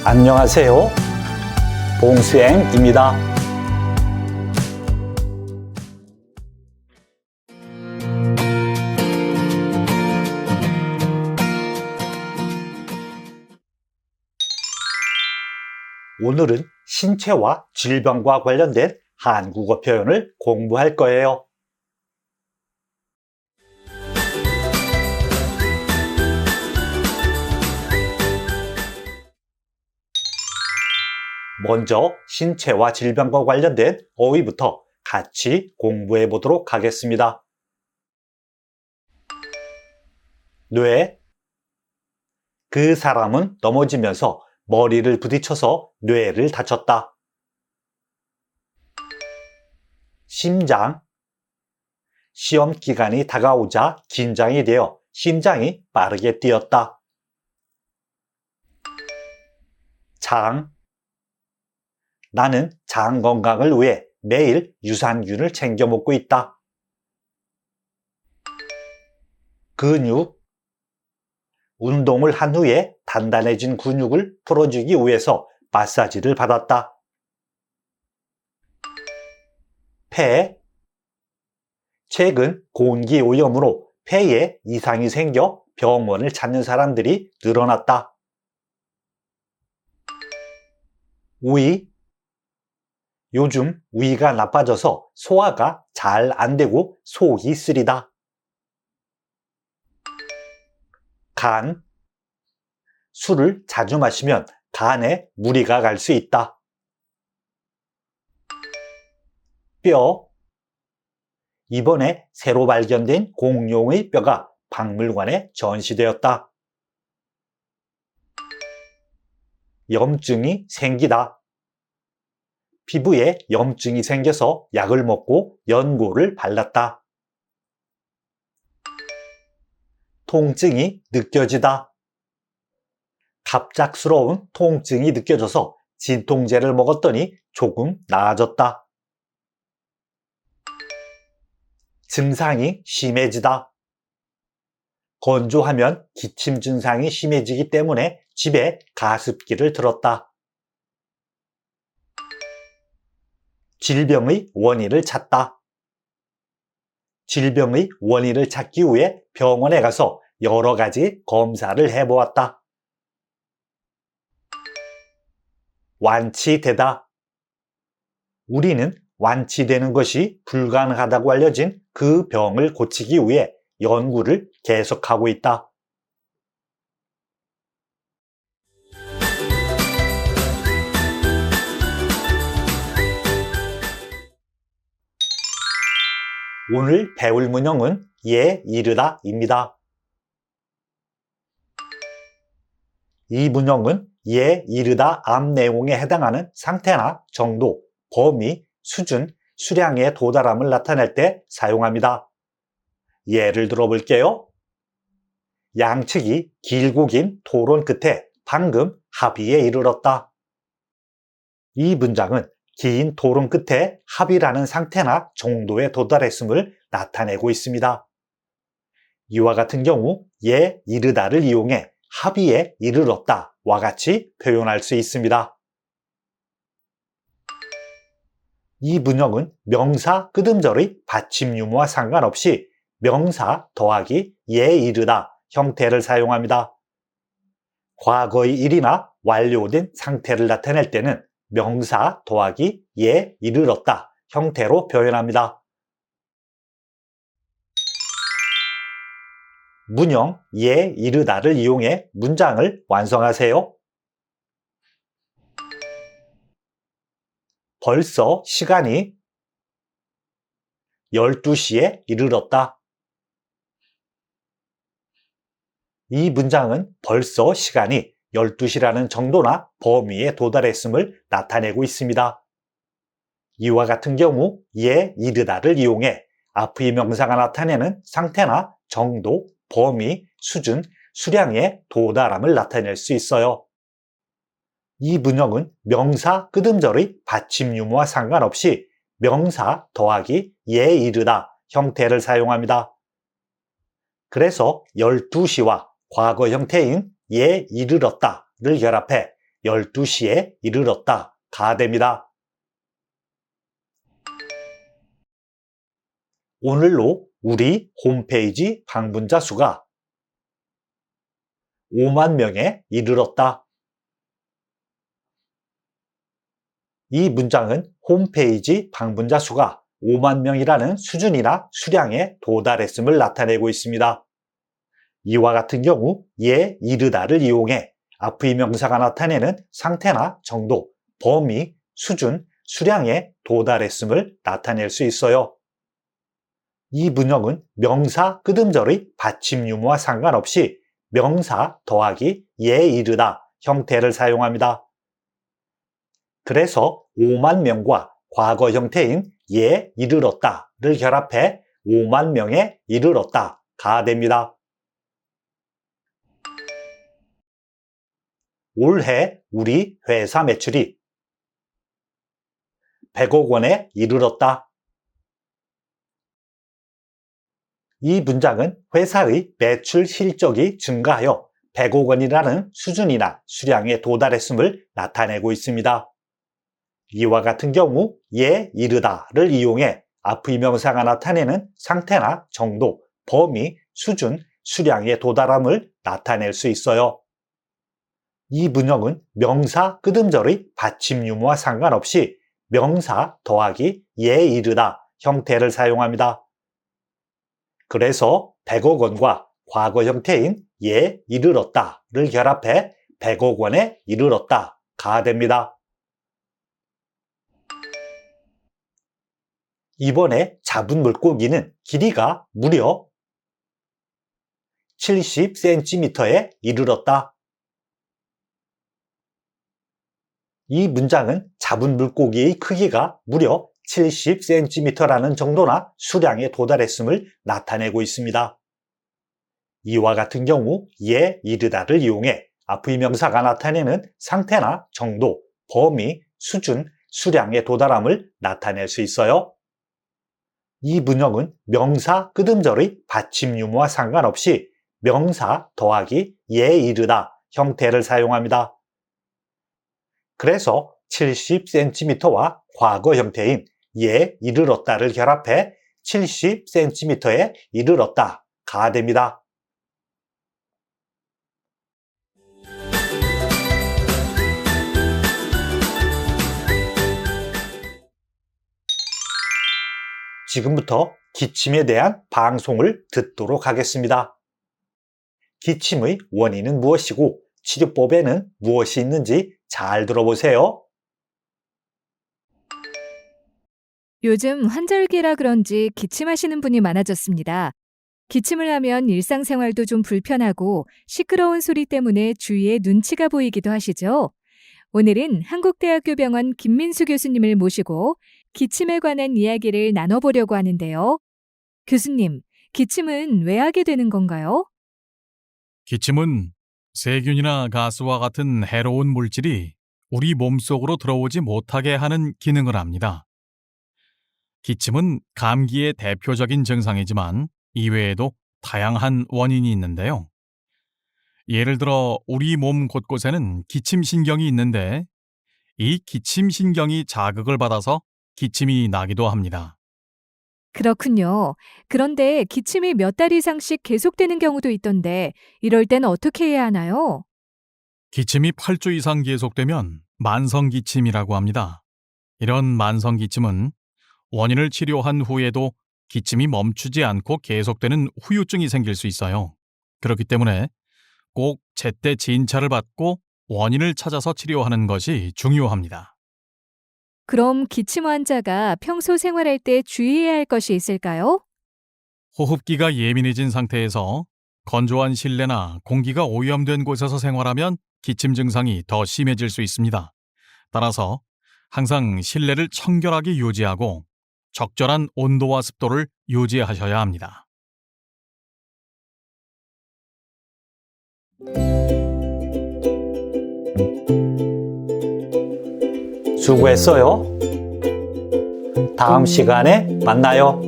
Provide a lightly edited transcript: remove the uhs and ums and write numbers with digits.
안녕하세요. 봉수행입니다. 오늘은 신체와 질병과 관련된 한국어 표현을 공부할 거예요. 먼저 신체와 질병과 관련된 어휘부터 같이 공부해 보도록 하겠습니다. 뇌. 그 사람은 넘어지면서 머리를 부딪혀서 뇌를 다쳤다. 심장. 시험 기간이 다가오자 긴장이 되어 심장이 빠르게 뛰었다. 장. 나는 장 건강을 위해 매일 유산균을 챙겨 먹고 있다. 근육. 운동을 한 후에 단단해진 근육을 풀어주기 위해서 마사지를 받았다. 폐. 최근 공기 오염으로 폐에 이상이 생겨 병원을 찾는 사람들이 늘어났다. 위. 요즘 위가 나빠져서 소화가 잘 안 되고 속이 쓰리다. 간. 술을 자주 마시면 간에 무리가 갈 수 있다. 뼈. 이번에 새로 발견된 공룡의 뼈가 박물관에 전시되었다. 염증이 생기다. 피부에 염증이 생겨서 약을 먹고 연고를 발랐다. 통증이 느껴지다. 갑작스러운 통증이 느껴져서 진통제를 먹었더니 조금 나아졌다. 증상이 심해지다. 건조하면 기침 증상이 심해지기 때문에 집에 가습기를 틀었다. 질병의 원인을 찾다. 질병의 원인을 찾기 위해 병원에 가서 여러 가지 검사를 해보았다. 완치되다. 우리는 완치되는 것이 불가능하다고 알려진 그 병을 고치기 위해 연구를 계속하고 있다. 오늘 배울 문형은 예 이르다입니다. 이 문형은 예 이르다 앞 내용에 해당하는 상태나 정도, 범위, 수준, 수량의 도달함을 나타낼 때 사용합니다. 예를 들어볼게요. 양측이 길고 긴 토론 끝에 방금 합의에 이르렀다. 이 문장은 긴 토론 끝에 합의라는 상태나 정도에 도달했음을 나타내고 있습니다. 이와 같은 경우 예 이르다를 이용해 합의에 이르렀다와 같이 표현할 수 있습니다. 이 문형은 명사 끄듬절의 받침 유무와 상관없이 명사 더하기 예 이르다 형태를 사용합니다. 과거의 일이나 완료된 상태를 나타낼 때는 명사 더하기 예 이르렀다 형태로 표현합니다. 문형 예 이르다를 이용해 문장을 완성하세요. 벌써 시간이 12시에 이르렀다. 이 문장은 벌써 시간이 12시라는 정도나 범위에 도달했음을 나타내고 있습니다. 이와 같은 경우 예 이르다를 이용해 앞의 명사가 나타내는 상태나 정도, 범위, 수준, 수량의 도달함을 나타낼 수 있어요. 이 문형은 명사 끄듬절의 받침 유무와 상관없이 명사 더하기 예 이르다 형태를 사용합니다. 그래서 12시와 과거 형태인 예 이르렀다를 결합해 12시에 이르렀다 가 됩니다. 오늘로 우리 홈페이지 방문자 수가 5만 명에 이르렀다. 이 문장은 홈페이지 방문자 수가 5만 명이라는 수준이나 수량에 도달했음을 나타내고 있습니다. 이와 같은 경우 예, 이르다를 이용해 앞의 명사가 나타내는 상태나 정도, 범위, 수준, 수량에 도달했음을 나타낼 수 있어요. 이 문형은 명사 끄듬절의 받침 유무와 상관없이 명사 더하기 예, 이르다 형태를 사용합니다. 그래서 5만 명과 과거 형태인 예, 이르렀다를 결합해 5만 명에 이르렀다 가 됩니다. 올해 우리 회사 매출이 100억 원에 이르렀다. 이 문장은 회사의 매출 실적이 증가하여 100억 원이라는 수준이나 수량에 도달했음을 나타내고 있습니다. 이와 같은 경우 예, 이르다를 이용해 앞의 명사가 나타내는 상태나 정도, 범위, 수준, 수량에 도달함을 나타낼 수 있어요. 이 문형은 명사 끄듬절의 받침 유무와 상관없이 명사 더하기 예, 이르다 형태를 사용합니다. 그래서 100억 원과 과거 형태인 예, 이르렀다를 결합해 100억 원에 이르렀다 가 됩니다. 이번에 잡은 물고기는 길이가 무려 70cm에 이르렀다. 이 문장은 잡은 물고기의 크기가 무려 70cm라는 정도나 수량에 도달했음을 나타내고 있습니다. 이와 같은 경우 예, 이르다를 이용해 앞의 명사가 나타내는 상태나 정도, 범위, 수준, 수량에 도달함을 나타낼 수 있어요. 이 문형은 명사 끄듬절의 받침 유무와 상관없이 명사 더하기 예, 이르다 형태를 사용합니다. 그래서 70cm와 과거 형태인 예, 이르렀다를 결합해 70cm에 이르렀다 가 됩니다. 지금부터 기침에 대한 방송을 듣도록 하겠습니다. 기침의 원인은 무엇이고 치료법에는 무엇이 있는지 잘 들어보세요. 요즘 환절기라 그런지 기침하시는 분이 많아졌습니다. 기침을 하면 일상생활도 좀 불편하고 시끄러운 소리 때문에 주위에 눈치가 보이기도 하시죠? 오늘은 한국대학교병원 김민수 교수님을 모시고 기침에 관한 이야기를 나눠보려고 하는데요. 교수님, 기침은 왜 하게 되는 건가요? 기침은 세균이나 가스와 같은 해로운 물질이 우리 몸속으로 들어오지 못하게 하는 기능을 합니다. 기침은 감기의 대표적인 증상이지만 이외에도 다양한 원인이 있는데요. 예를 들어 우리 몸 곳곳에는 기침신경이 있는데 이 기침신경이 자극을 받아서 기침이 나기도 합니다. 그렇군요. 그런데 기침이 몇 달 이상씩 계속되는 경우도 있던데 이럴 땐 어떻게 해야 하나요? 기침이 8주 이상 계속되면 만성기침이라고 합니다. 이런 만성기침은 원인을 치료한 후에도 기침이 멈추지 않고 계속되는 후유증이 생길 수 있어요. 그렇기 때문에 꼭 제때 진찰을 받고 원인을 찾아서 치료하는 것이 중요합니다. 그럼 기침 환자가 평소 생활할 때 주의해야 할 것이 있을까요? 호흡기가 예민해진 상태에서 건조한 실내나 공기가 오염된 곳에서 생활하면 기침 증상이 더 심해질 수 있습니다. 따라서 항상 실내를 청결하게 유지하고 적절한 온도와 습도를 유지하셔야 합니다. 수고했어요. 다음 시간에 만나요.